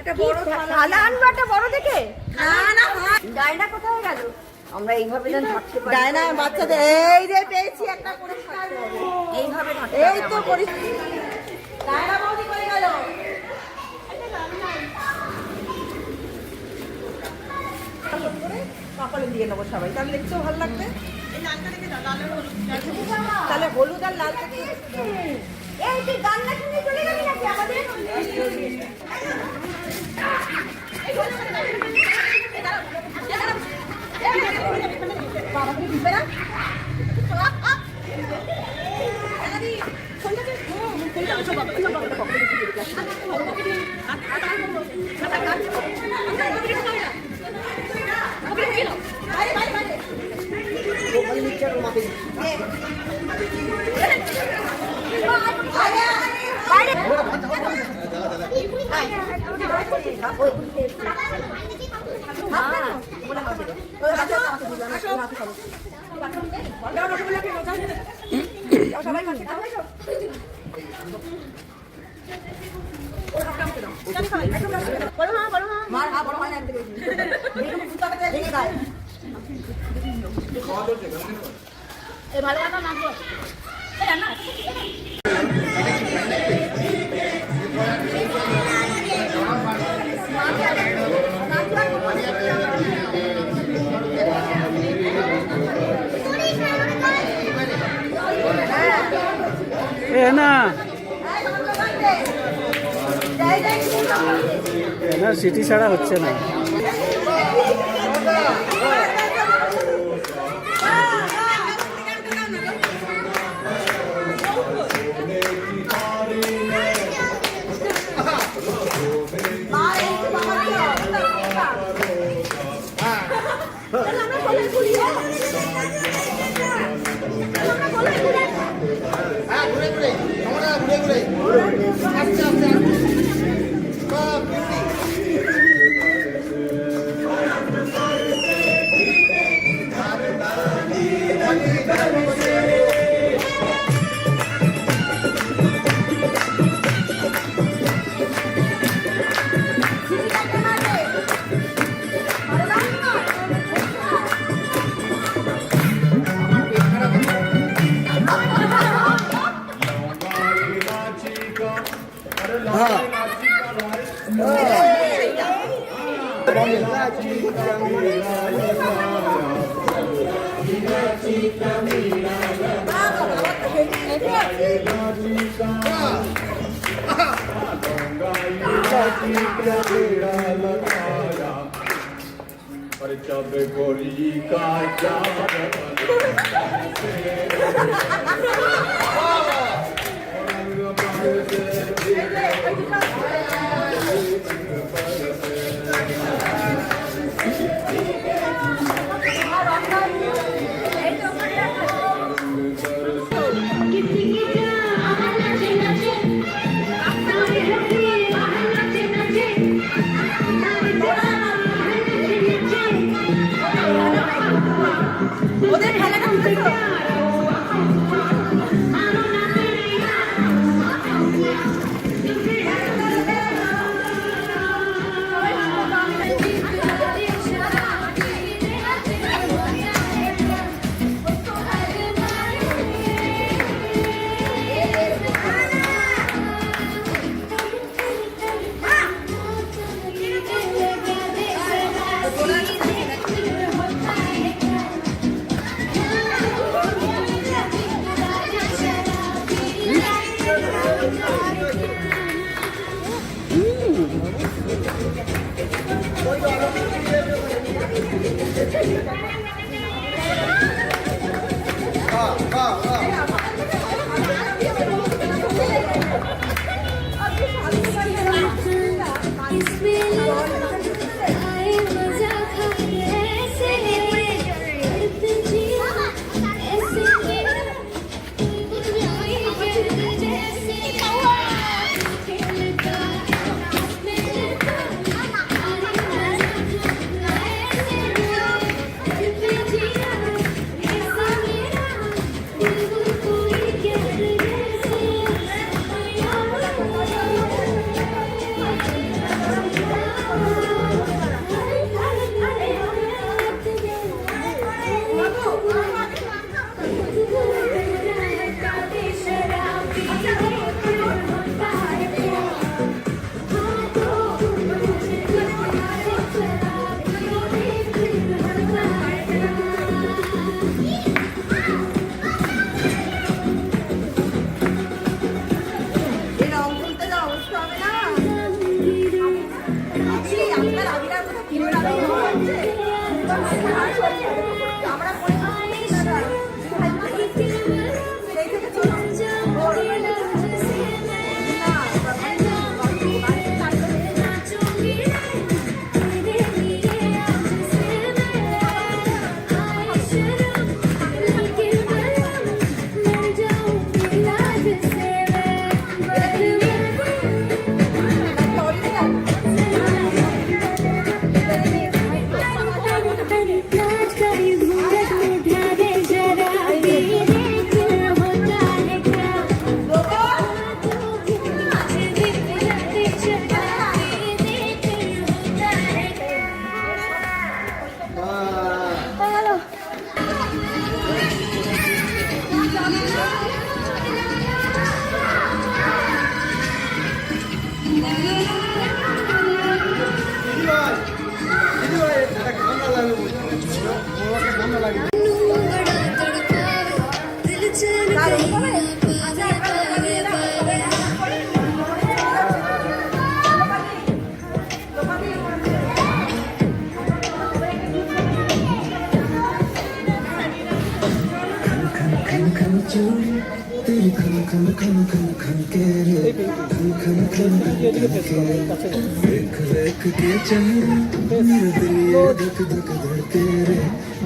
একটা বড় থালা আনবো, একটা বড় দেখে। না না ডায়না কোথায় গেল? আমরা এইভাবে যেন থাকতে পারি। ডায়না বাচ্চাদের এই যে পেয়েছি একটা পরিষ্কার এইভাবে থাকতে। এই তো পরিষ্কার। ডায়না বৌদি করে গেল। কপালে দিয়ে নেবো সবাই, তাহলে দেখতেও ভালো লাগবে। তাহলে হলুদ আর লাল এই তুই গান না শুনে চলে যাবি নাকি আমাদের? না সিটি ছাড়া হচ্ছে না।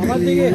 আমার দিকে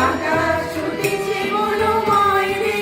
আকাশ ছুটেছে বনমায় রে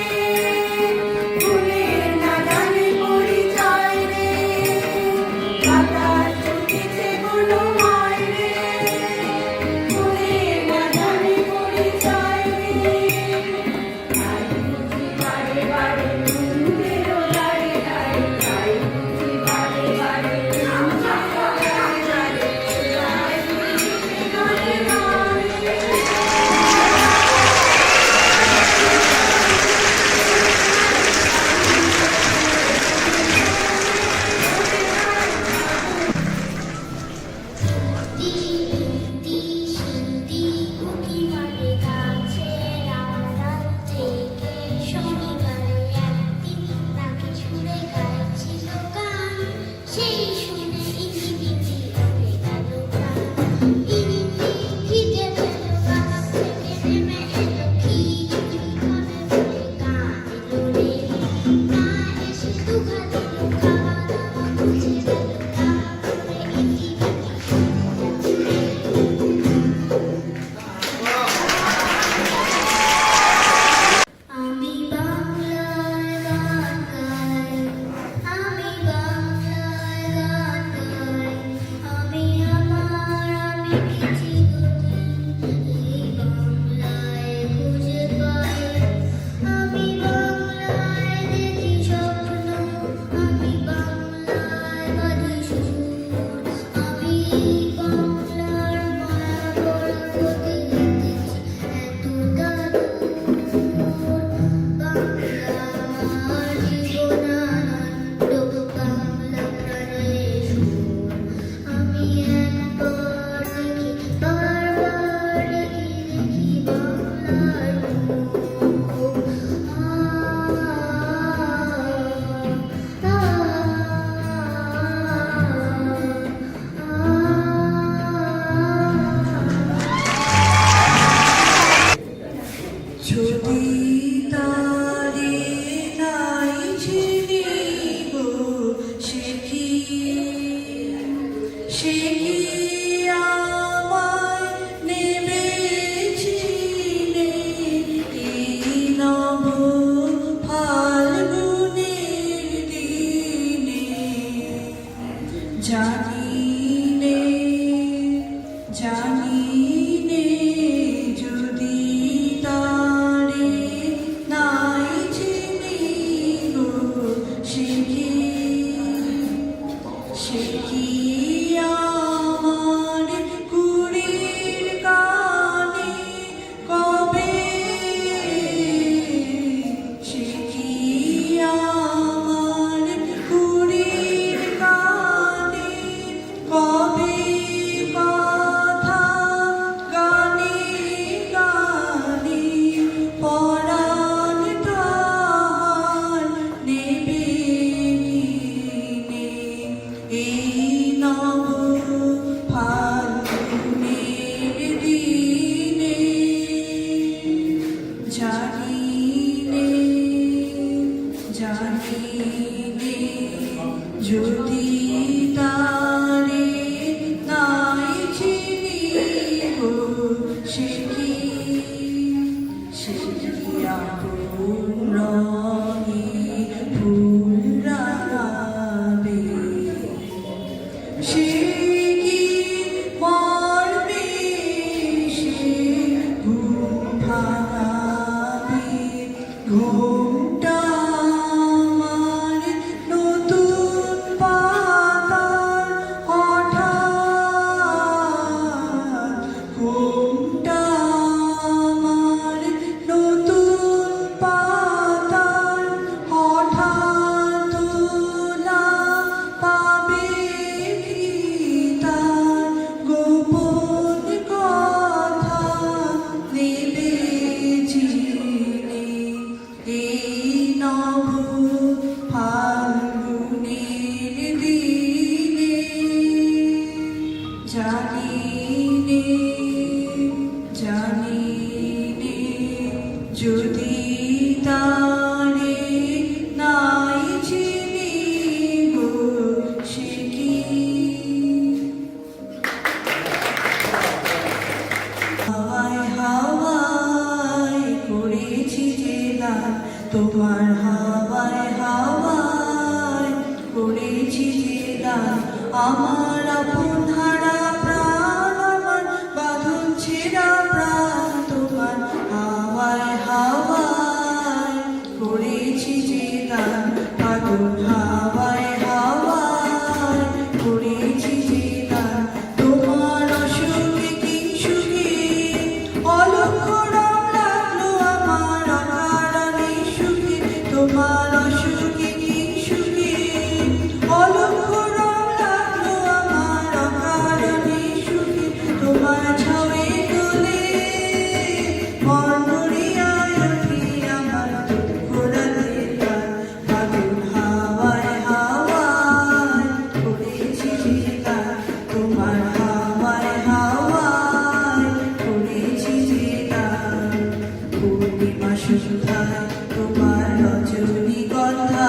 যদি তারে নাই চিনিব সে কি আমায় নেবে চিনে এই নব ফাল্গুনের দিনে জানি নে যদি তারে নাই চিনিব সে কি আমার কুড়ির গানে কবে সে কি আমার কুড়ির গানে কবে কথা গানে গানে পরাণ তাহার নেবে এই নব ফাল্গুনের দিনে জানি নে যদি তারে নাই চিনিব সে কি আপন রঙে ফুরাবে সে কি মরবে সে ঘুম ভাঙাবে ঘুমটা আমার নতুন পাতার হঠাৎ ঘুমটা আমার নতুন পাতার হঠাৎ তোলা পাবে কি তার গোপন কথা নেবে চিনে এই নব ফাল্গুনের দিনে জানি নে যদি তারে নাই চিনিব সে কি হাওয়ায় করেছি যে গান তোমার হাওয়ায় করেছি যে গান আমার আপন হারা প্রাণ আমার বাঁধন ছেঁড়া প্রাণ তোমার হাওয়ায় করেছি যে গান বাঁধন হাওয়ায় করেছি যে গান তোমার অসুখে কি সুখে অলক্ষ রং লাগলো আমার অকারণে সুখে তোমার অসুখে কি সুখে অলক্ষ রং লাগলো আমার অকারণে সুখে তোমার ছবে তোলে মনরিয়ায় ওঠে আমার দুঃখ রাতে ফাগুন হাওয়ায় করেছি যে গান তোমার হাওয়ায় করেছি যে গান পূর্ণিমা সন্ধ্যায় তোমার রজনীগন্ধায়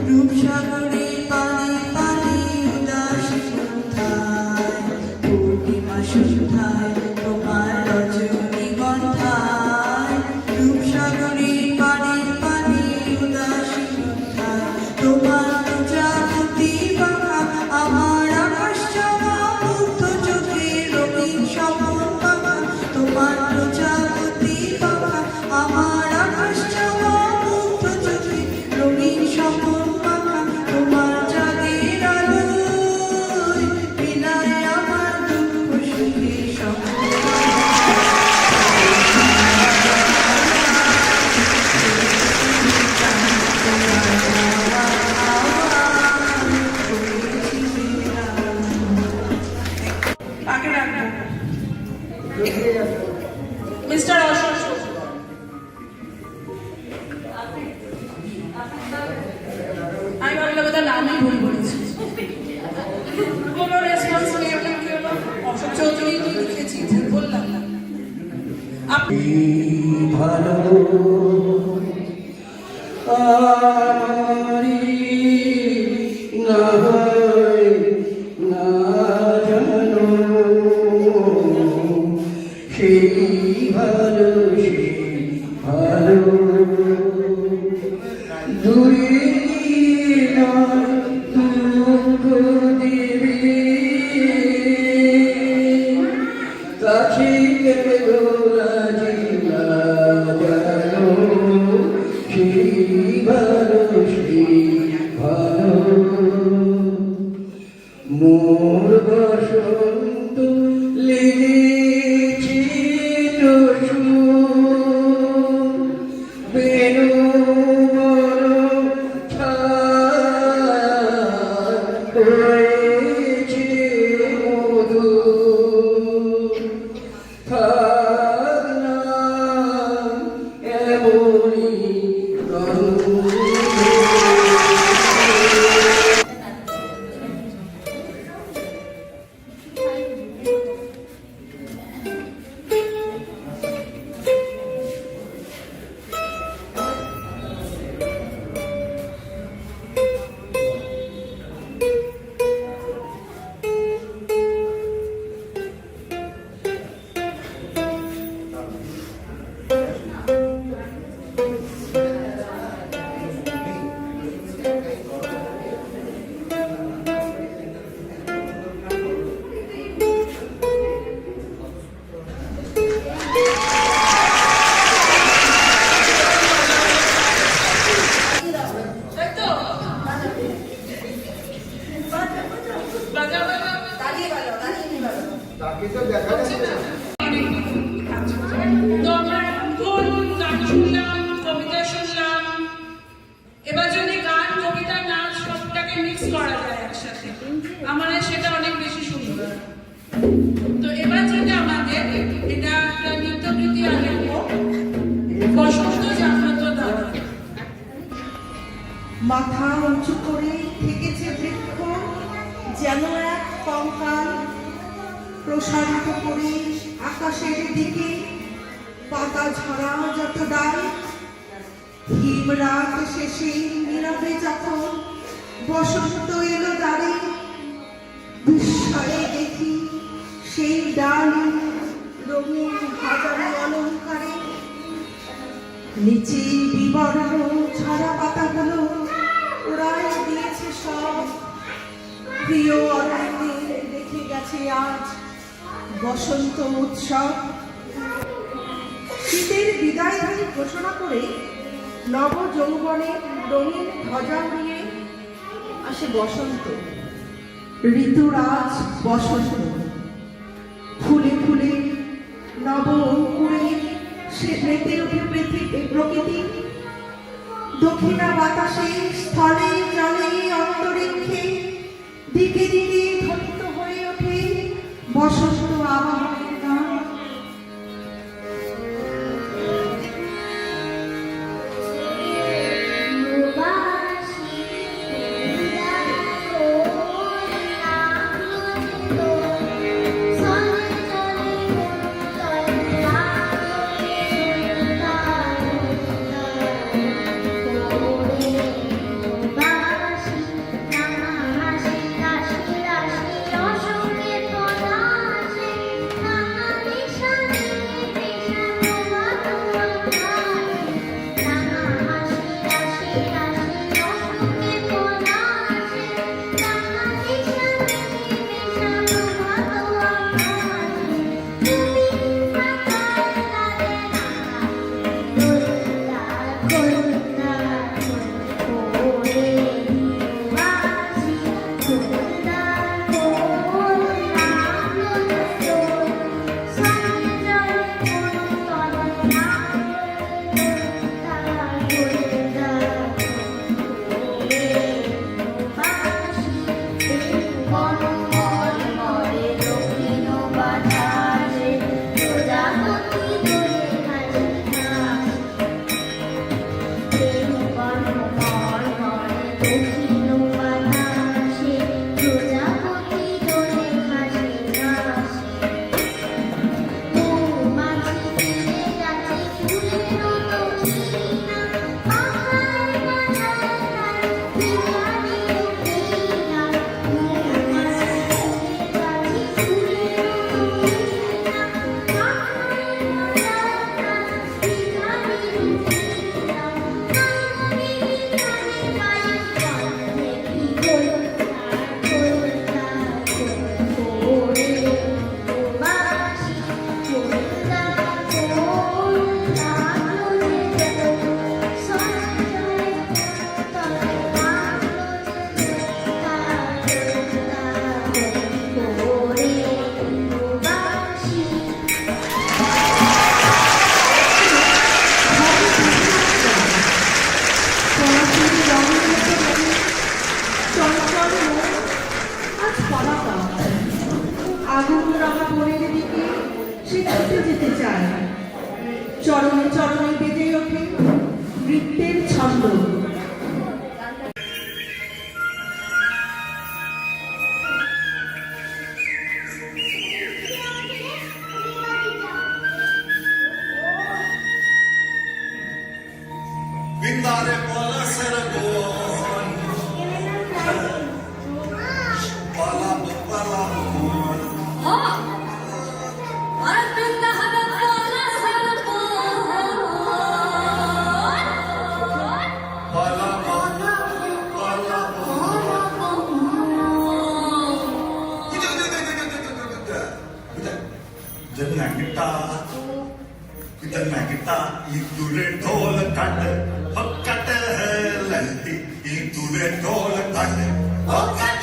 রূপসাগরে পানি পানি উদাসী সন্ধ্যায় পূর্ণিমা সন্ধ্যায় তোমার রজনীগন্ধায় রূপসাগরে পানি পানি উদাসী সন্ধ্যায় তোমার প্রজাপতি বাঁকা আমার আকাশ চাওয়া মুগ্ধ চোখে রঙিন স্বপন বাঁকা তোমার প্রজাপতি বাঁকা আমার আকাশ চাওয়া মুগ্ধ চোখে রঙিন স্বপন বাঁকা তোমার চাঁদের আলোয় মিলায় আমার দুঃখ সুখে মিস্টার অশোক আমি ভাবলাম ওটা নামই ভুল বলেছি কোনো রেসপন্স নেই ওটা কি হলো অশোক চৌধুরী লিখেছি বললাম না ভালো আমারি না হয় না জানো সেই ভালো দূরে নয় দুঃখ দেবে কাছে গেলো রাজিলা জানো সেই ভালো মোর বসন্ত লেগেছে তো বেনু বড় হয়েছে মধু থাক না এমনই তো আমরা গান শুনলাম, কবিতা শুনলাম। এবার যদি গান, কবিতা, নাচ সবটাকে মিক্স করা যায় একসাথে, আমার সেটা অনেক বেশি সুন্দর। তো এবার যেটা আমাদের এটা একটা নৃত্যকৃতি আরম্ভ, বসন্ত জাগ্রত দ্বারা। মাথা উঁচু করে থেকেছে বৃক্ষ যেন এক কঙ্কাল, প্রসারিত করে আকাশের দিকে পাতা ঝরা যত ডাল। হিম রাত শেষে নীরবে যখন বসন্ত এলো দ্বারে, বিস্ময়ে দেখি সেই ডাল রঙিন হাজারো অলঙ্কারে। নিচে বিবর্ণ ঝরা পাতাগুলো ওরাই দিয়েছে সব। প্রিয় অরণ্যে দেখে গেছে আজ বসন্ত উৎসব। শীতের বিদায়ধারী ঘোষণা করে নব যৌবনে রঙিন ধ্বজা উড়িয়ে আসে বসন্ত। ঋতুরাজ বসন্ত ফুলে ফুলে নব অঙ্কুরে সে মেতে ওঠে প্রকৃতি। দক্ষিণা বাতাসে স্থলে জলে অন্তরিক্ষে দিকে দিকে ধ্বনিত হয়ে ওঠে বসন্ত আবাহনের গান। ছুটে যেতে চায়। চরণে চরণে বেজে ওঠে নৃত্যের ছন্দ। Vindare pola sargon, pala kita itu redol kat hokat lanti itu redol kat hokat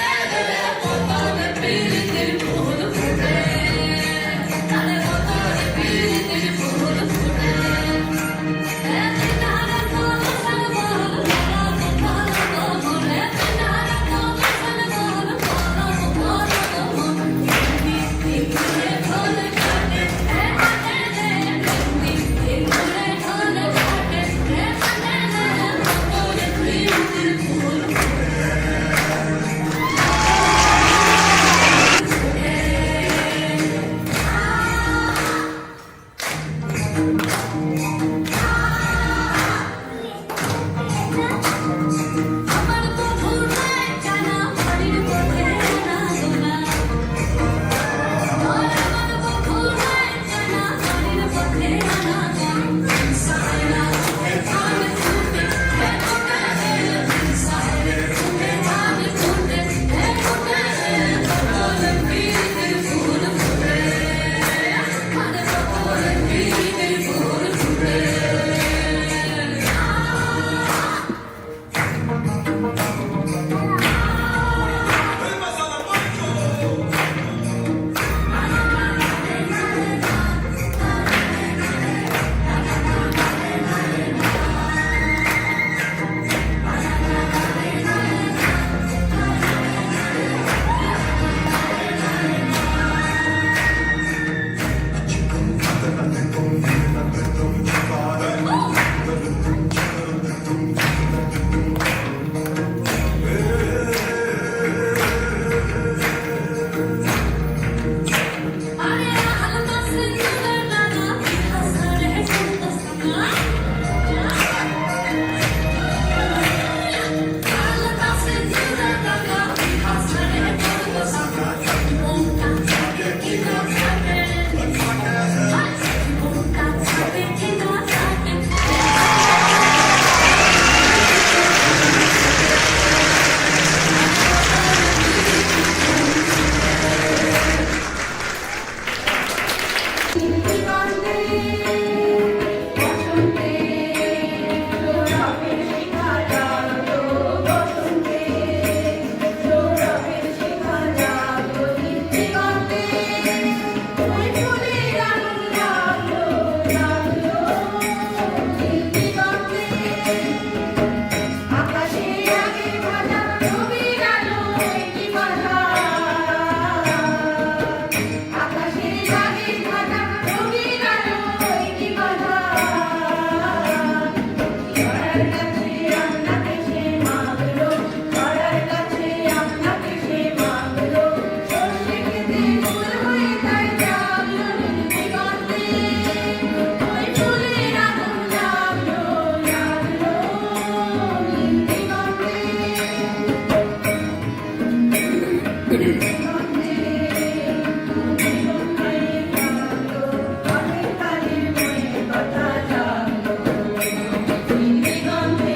Gandhi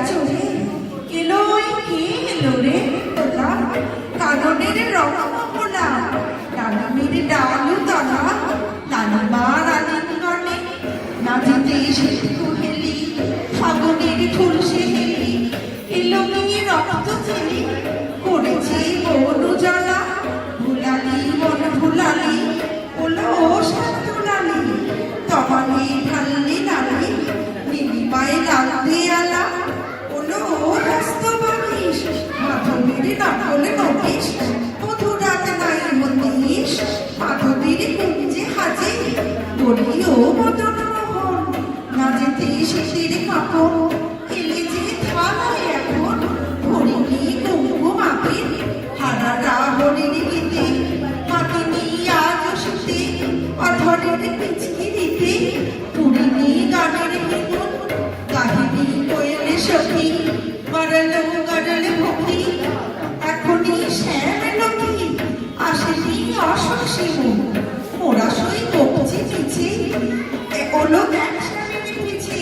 চড়ে এলো ওই কে এলো রে তোলা কাননের রঙমোলা ডালিমের ডালু তলা লালিমার আলিঙ্গনে নাচিতে সে কুহেলি ফাগুনের ফুল সে হেলি এলো মেয়ে রক্ত ছেলে করেছে বনু জ্বালা ভুলালি মন ভুলালি ওলো ও সাতুলালি তমালি ঢাললি নালি নীলিমায় লাল দেয়ালা ওলো ও হস্ত বালিশ মাধবীর নকলে নবিশ মধুরাত নাই মনীষ মাধবীর কুঞ্জে হাজে বলি ও মদন মোহন না যেতে শীতের কাপড় এলে যে থালায় এখন হরিণী কুঙ্কুম আবির হারারা হরিণী গীতে মাতিনি আজ শীতে অধরের পিছকি দিতে পুরিণী গানের বেগুন কাহিনী কোয়েলে সখী গড়ালো গড়ালে ভক্তি এখনই শ্যাম লক্ষ্মী আসেনি অশোষী মুখ মোরা সই কবজি পিছে ওলো শ্যামের পিছে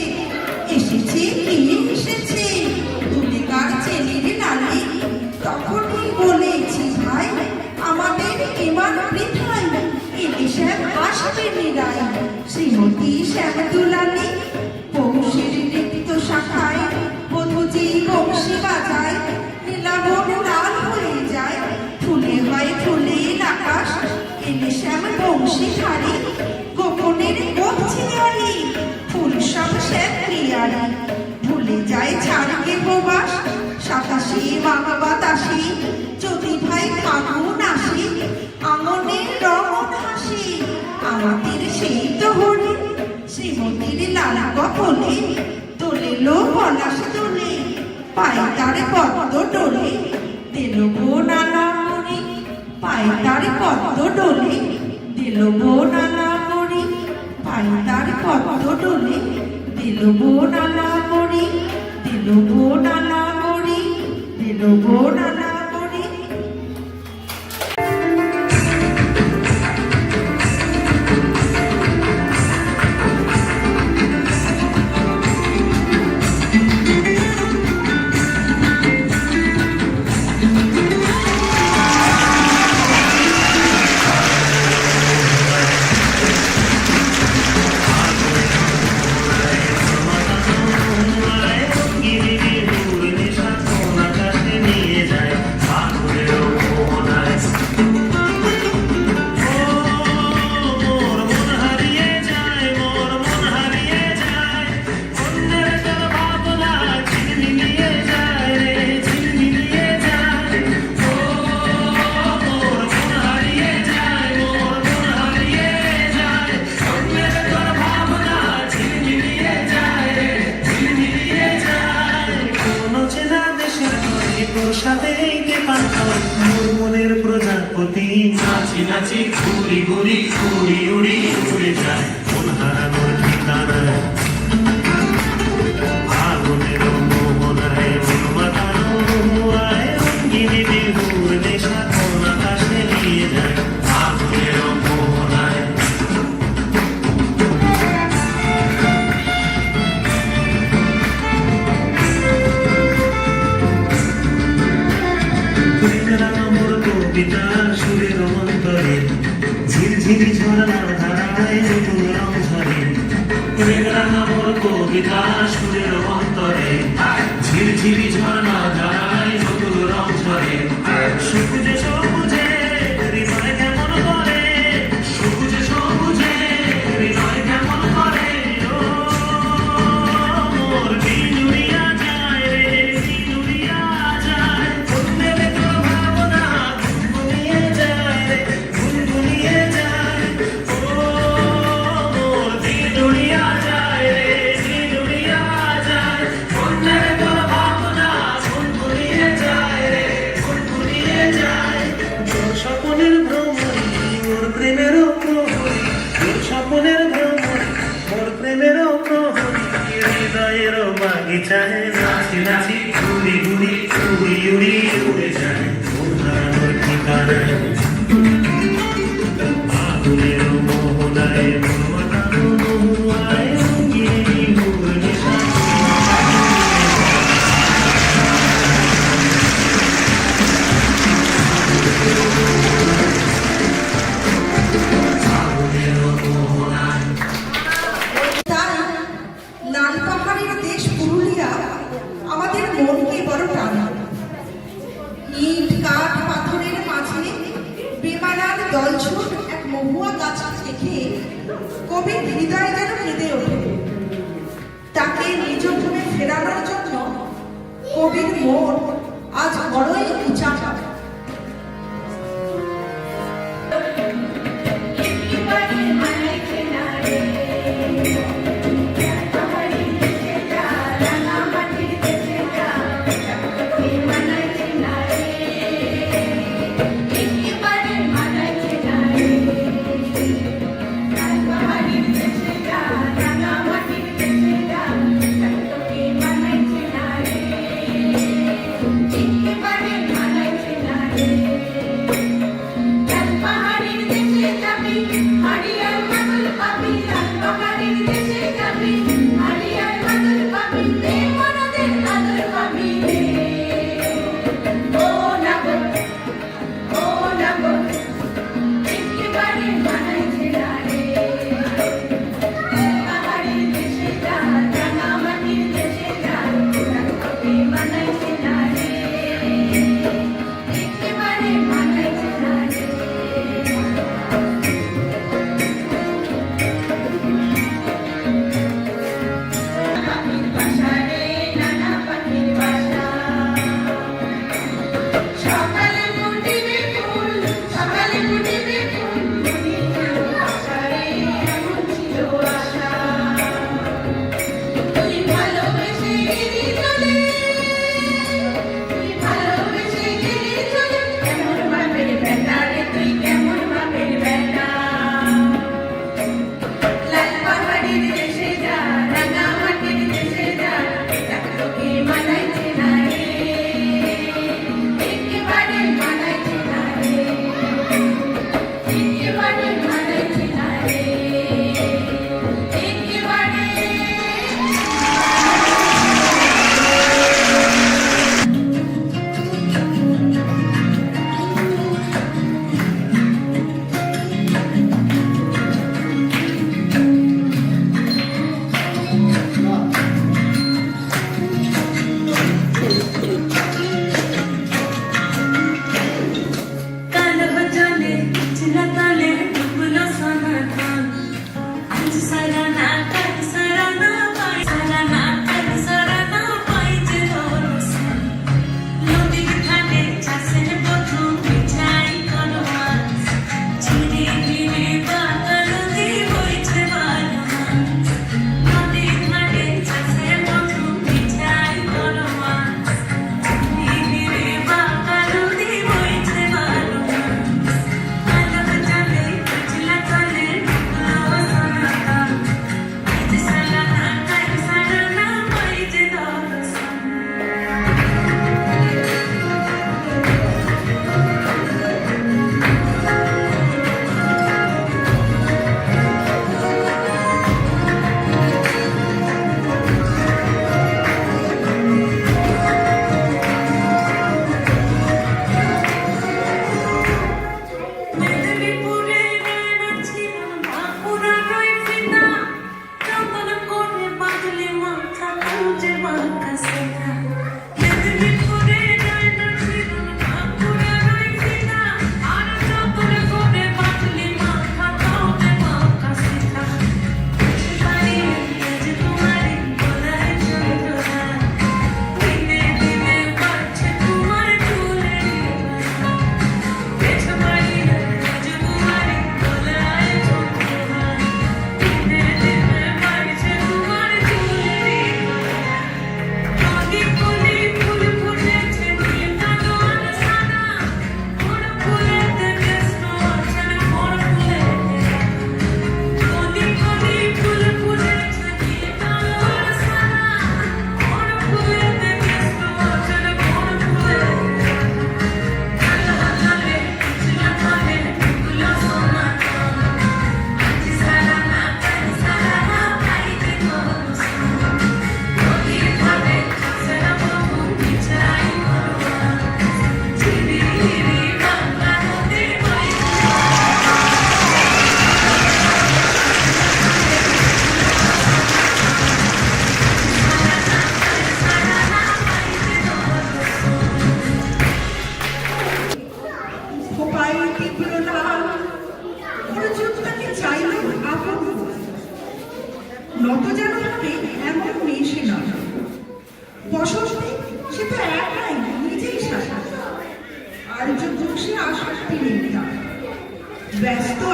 এসেছে কে এসেছে তুলিকার ছেলের নালি তখনই বলেছি ভাই আমাদের ইমান বৃথাই এলে শ্যাম আসবে নিরাই শ্রীমতী শ্যাম দুলালি বংশীর নৃত্য শাখায় বধূ যে বংশী বাজায় নীলাবন লাল হয়ে যায় ফুলে হয় ফুলের আকাশ এলে শ্যাম বংশী ধারি গোপনের বকছি আলি ফুল সব শ্যাম প্রিয়ারি ভুলে যায় ছাড়কে প্রবাস সাতাশি বাবা বাতাসি যদি ভাই ফাগুন আসি আঙনের রঙন হাসি আমাদের সেই তো হরি শ্রীমতীর লাল কপলে তোলে লো পলাশ তোলে পায়ে তার পদ্ম ডোলে দিল গো নানা মরি পায়ে তার পদ্ম ডোলে দিল গো নানা মরি পায়ে তার পদ্ম ডোলে দিল গো নানা মরি দিল গো নানা মরি দিল গো নানা মরি। মনের প্রজাপতি নাচি নাচি ঘুরি ঘুরি উড়ি উড়ি উড়ে যায় মন হারানোর ঠিকানায় আগুনের মোহনায় মন মাতানো আয় রঙ্গিনী বিহুর নেশা কোন আকাশে নিয়ে যায় আগুনের মোহনায় কবিতার সুরের অন্তরে ঝিরঝিরি ঝরনা ধারায় নতুন রং ঝরে আমার কবিতা সুরের অন্তরে ঝিরঝিরি ঝরনা ধারায় নতুন রং ঝরে সবুজে সবুজে হৃদয় কেমন করে সবুজে সবুজে হৃদয় কেমন করে ও মোর বিজুড়িয়া যায় রে বিজুড়িয়া যায় অন্যের তোর ভাবনা গুনগুনিয়ে যায় রে গুনগুনিয়ে যায় ও মোর বিজুড়িয়া যায় রে বিজুড়িয়া যায় অন্যের তোর ভাবনা গুনগুনিয়ে যায় রে গুনগুনিয়ে যায় তোর স্বপ্নের ভ্রমণী মোর প্রেমের প্রহরী তোর স্বপ্নের ভ্রমণী মোর প্রেমের প্রহরী হৃদয়ের বাগিচায় নাচি নাচি ঘুরি ঘুরি উড়ি উড়ি উড়ে যায় মন হারানোর ঠিকানায় আগুনের মোহনায় মন মাতানো আয় রঙ্গিনী বিহুর নেশা মহুয়া গাছটি দেখে কবির হৃদয় যেন কেঁদে ওঠে। তাকে নিজ ভূমে ফেরানোর জন্য কবির মন আজ বড়ই উচাট।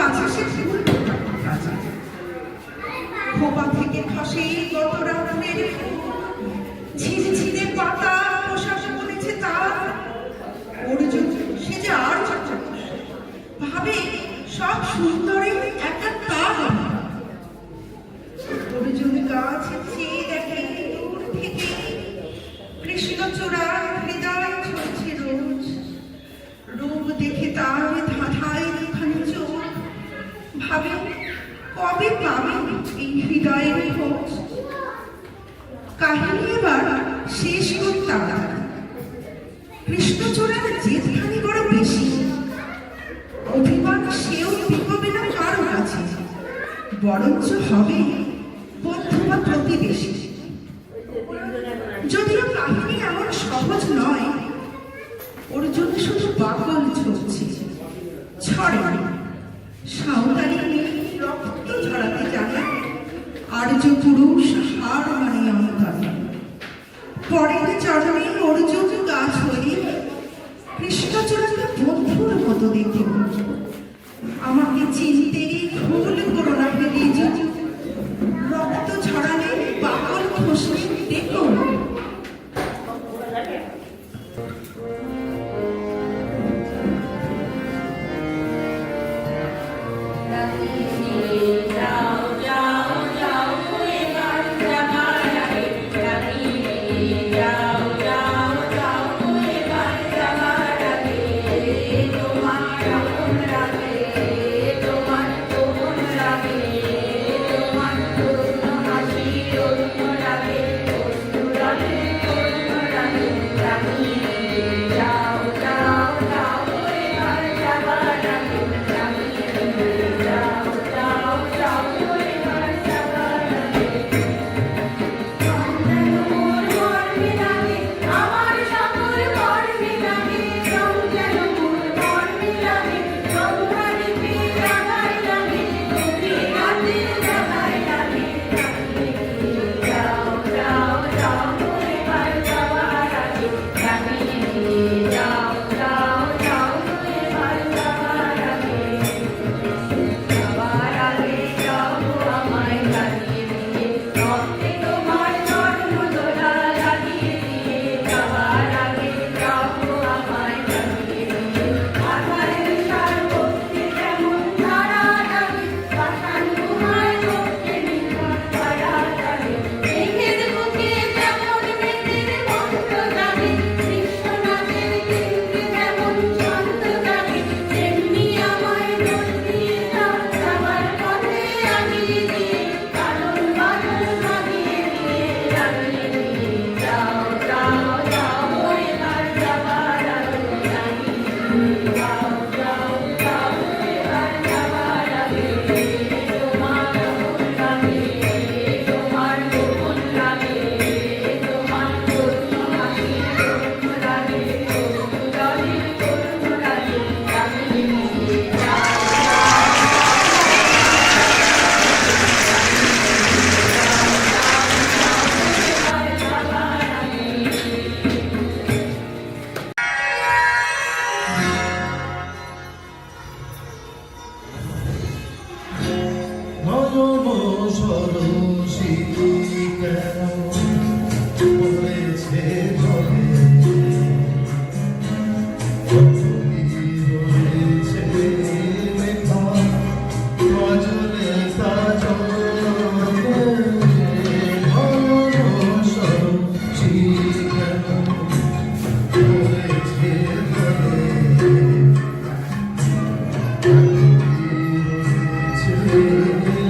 আছে সে ফুল কাজে। খোপা থেকে খসে গত রাত্রের ঝিরঝিরে পাতা পোশাক পড়েছে তার। অর্জুন সে যে আর ভাবে সব সুন্দরী একটা তার। অর্জুন গাছ চেয়ে দেখে দূর থেকে কৃষ্ণচূড়া হৃদয় ঝরছে রোজ। রূপ দেখে তার ধাঁধায় দুখানি চোখ, ভাবে কবে পাবে এই হৃদয়ের খোঁজ। কাহিনী এবার শেষ করি তারা। কৃষ্ণচূড়ার জেদখানি বড় বেশি, অভিমান সেও বিকবে না কারো কাছে, বরঞ্চ হবে বন্ধু বা প্রতিবেশী। যদিও কাহিনী এমন সহজ নয়, অর্জুন শুধু বাকল ঝরছে ছড়ে। সাঁওতালি রক্ত ঝরাতে জানে, আর্য পুরুষ হার মানে অন্তরে। পরের চরণে অর্জুন গাছ হয়ে কৃষ্ণচূড়াকে বন্ধুর মতো দেখে, আমাকে চিনতে ভুল করো না রিজু, রক্ত ছড়ালে বাকল খসলে দেখো।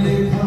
লেখা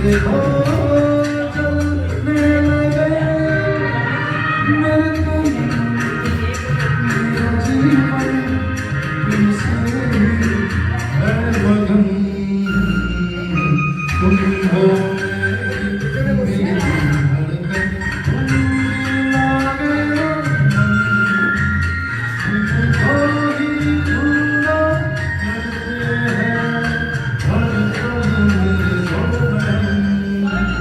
देखो चलने लगे मेरे तुम मेरा जीवन तुमसे है मगन तुम हो मेरी धड़कन तुम लागे तुमको ही ढूंढा करते हैं हर पल मेरे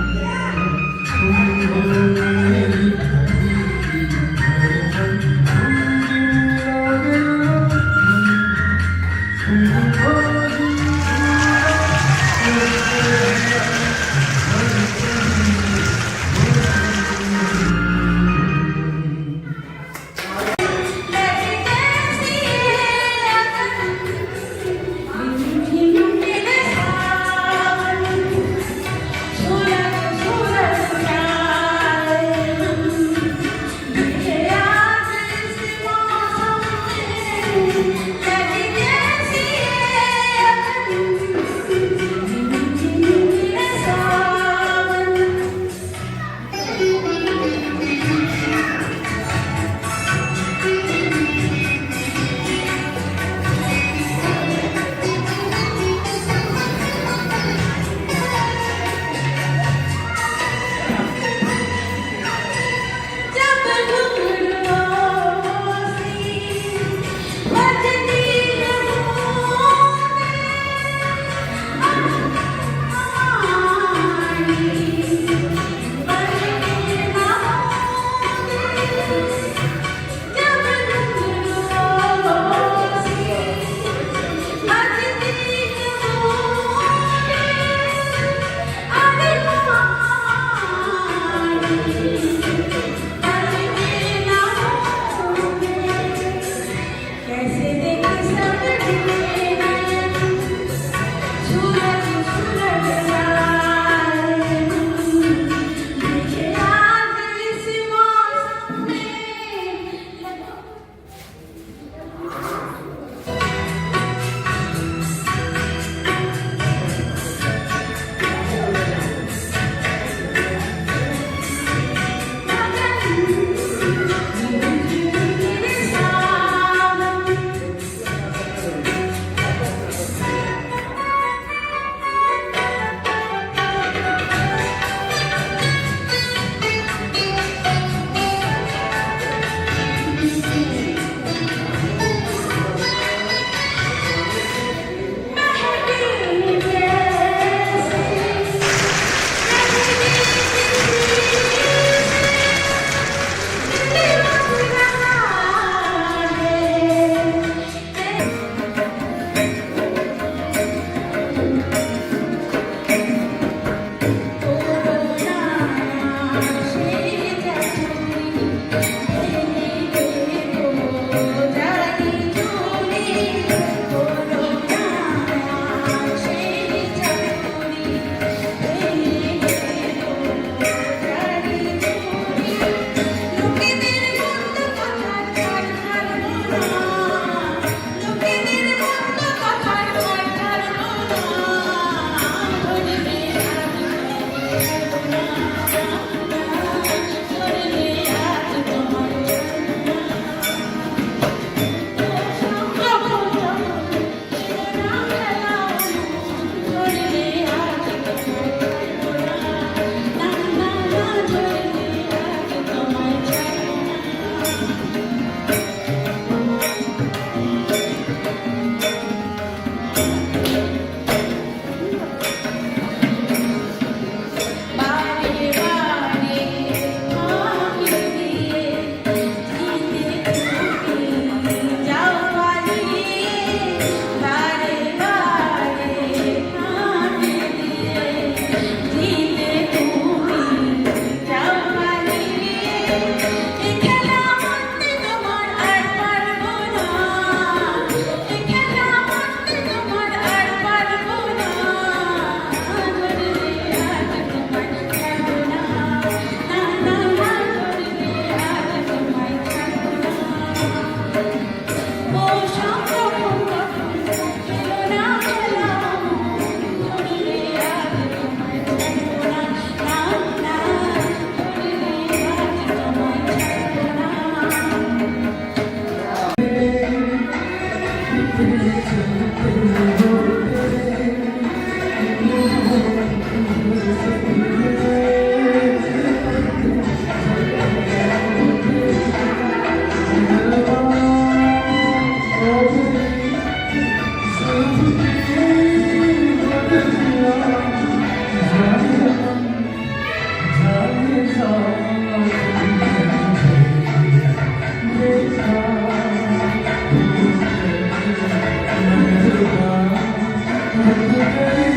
तेरी